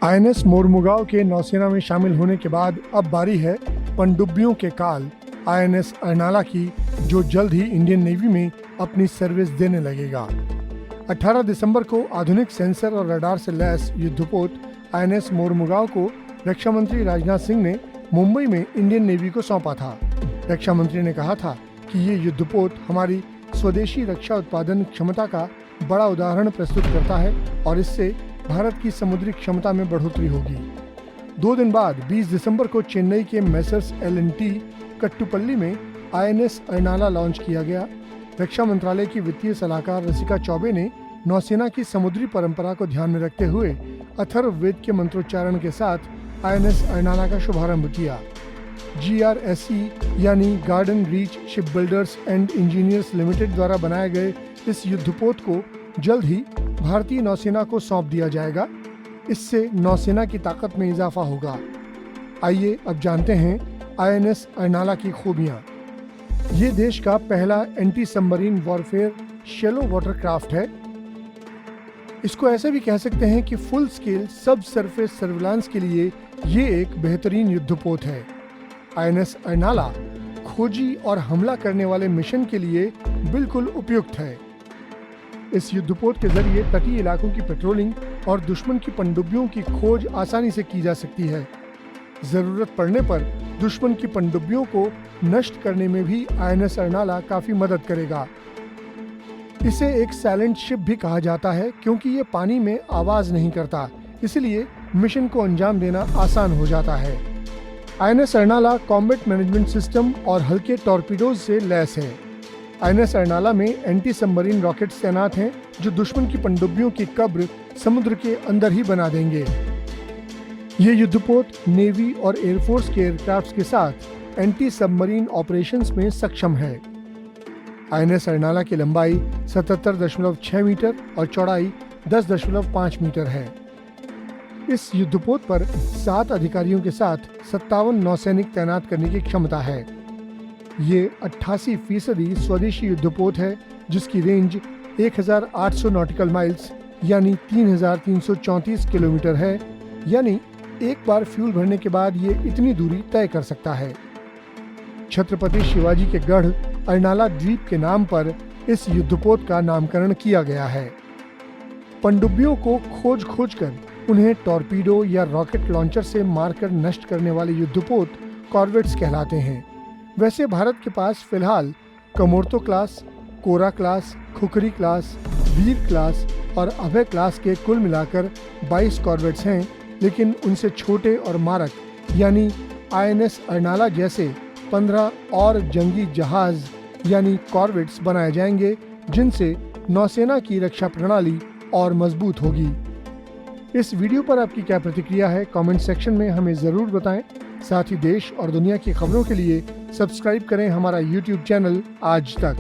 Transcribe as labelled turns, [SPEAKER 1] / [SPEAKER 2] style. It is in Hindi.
[SPEAKER 1] आईएनएस मोरमुगाव के नौसेना में शामिल होने के बाद अब बारी है पनडुब्बियों के काल आईएनएस अर्नाला की, जो जल्द ही इंडियन नेवी में अपनी सर्विस देने लगेगा। 18 दिसंबर को आधुनिक सेंसर और रडार से लैस युद्धपोत आईएनएस मोरमुगाव को रक्षा मंत्री राजनाथ सिंह ने मुंबई में इंडियन नेवी को सौंपा था। रक्षा मंत्री ने कहा था कि ये युद्धपोत हमारी स्वदेशी रक्षा उत्पादन क्षमता का बड़ा उदाहरण प्रस्तुत करता है और इससे भारत की समुद्री क्षमता में बढ़ोतरी होगी। 2 दिन बाद 20 दिसंबर को चेन्नई के मेसर्स L&T कट्टुपल्ली में आईएनएस अर्नाला लॉन्च किया गया। रक्षा मंत्रालय की वित्तीय सलाहकार रसिका चौबे ने नौसेना की समुद्री परंपरा को ध्यान में रखते हुए अथर्ववेद के मंत्रोच्चारण के साथ आईएनएस अर्नाला का शुभारंभ किया। GRSE यानी garden reach ship builders and engineers limited द्वारा बनाए गए इस युद्धपोत को जल्द ही भारतीय नौसेना को सौंप दिया जाएगा। इससे नौसेना की ताकत में इजाफा होगा। आइए अब जानते हैं आईएनएस अर्नाला की खूबियां। ये देश का पहला anti submarine warfare shallow water craft है। इसको ऐसे भी कह सकते हैं कि फुल स्केल सब सरफेस सर्विलांस के लिए ये एक बेहतरीन युद्धपोत है। आईएनएस अर्नाला खोजी और हमला करने वाले मिशन के लिए बिल्कुल उपयुक्त है। इस युद्धपोत के जरिए तटीय इलाकों की पेट्रोलिंग और दुश्मन की पनडुब्बियों की खोज आसानी से की जा सकती है। जरूरत पड़ने पर दुश्मन की पनडुब्बियों को नष्ट करने में भी आईएनएस अर्नाला काफी मदद करेगा। इसे एक साइलेंट शिप भी कहा जाता है क्योंकि ये पानी में आवाज नहीं करता, इसलिए मिशन को अंजाम देना आसान हो जाता है। INS Arnala combat management system और हल्के टॉर्पीडोज से लैस है। आईएनएस अर्नाला में एंटी सबमरीन रॉकेट्स तैनात हैं जो दुश्मन की पनडुब्बियों की कब्र समुद्र के अंदर ही बना देंगे। ये युद्धपोत नेवी और एयरफोर्स के एयरक्राफ्ट्स के साथ एंटी सबमरीन ऑपरेशंस में सक्षम है। आईएनएस अर्नाला की लंबाई 77.6 मीटर और चौड़ाई 10.5 मीटर है। इस युद्धपोत पर 7 अधिकारियों के साथ 57 नौसैनिक तैनात करने की क्षमता है। ये 88% स्वदेशी युद्धपोत है जिसकी रेंज 1800 नॉटिकल माइल्स यानी 3334 किलोमीटर है। यानी एक बार फ्यूल भरने के बाद ये इतनी दूरी तय कर सकता है। छत्रपति शिवाजी के गढ़ अर्नाला द्वीप के नाम पर इस युद्धपोत का नामकरण किया गया है। पनडुब्बियों को खोज कर उन्हें टॉर्पीडो या रॉकेट लॉन्चर से मारकर नष्ट करने वाले युद्धपोत कॉर्वेट्स कहलाते हैं। वैसे भारत के पास फिलहाल कमोर्तो क्लास, कोरा क्लास, खुखरी क्लास, वीर क्लास और अभय क्लास के कुल मिलाकर 22 कॉर्वेट्स हैं, लेकिन उनसे छोटे और मारक यानी आईएनएस अर्नाला जैसे 15 और जंगी जहाज यानी कॉर्वेट्स बनाए जाएंगे, जिनसे नौसेना की रक्षा प्रणाली और मजबूत होगी। इस वीडियो पर आपकी क्या प्रतिक्रिया है, कमेंट सेक्शन में हमें ज़रूर बताएं। साथ ही देश और दुनिया की खबरों के लिए सब्सक्राइब करें हमारा YouTube चैनल आज तक।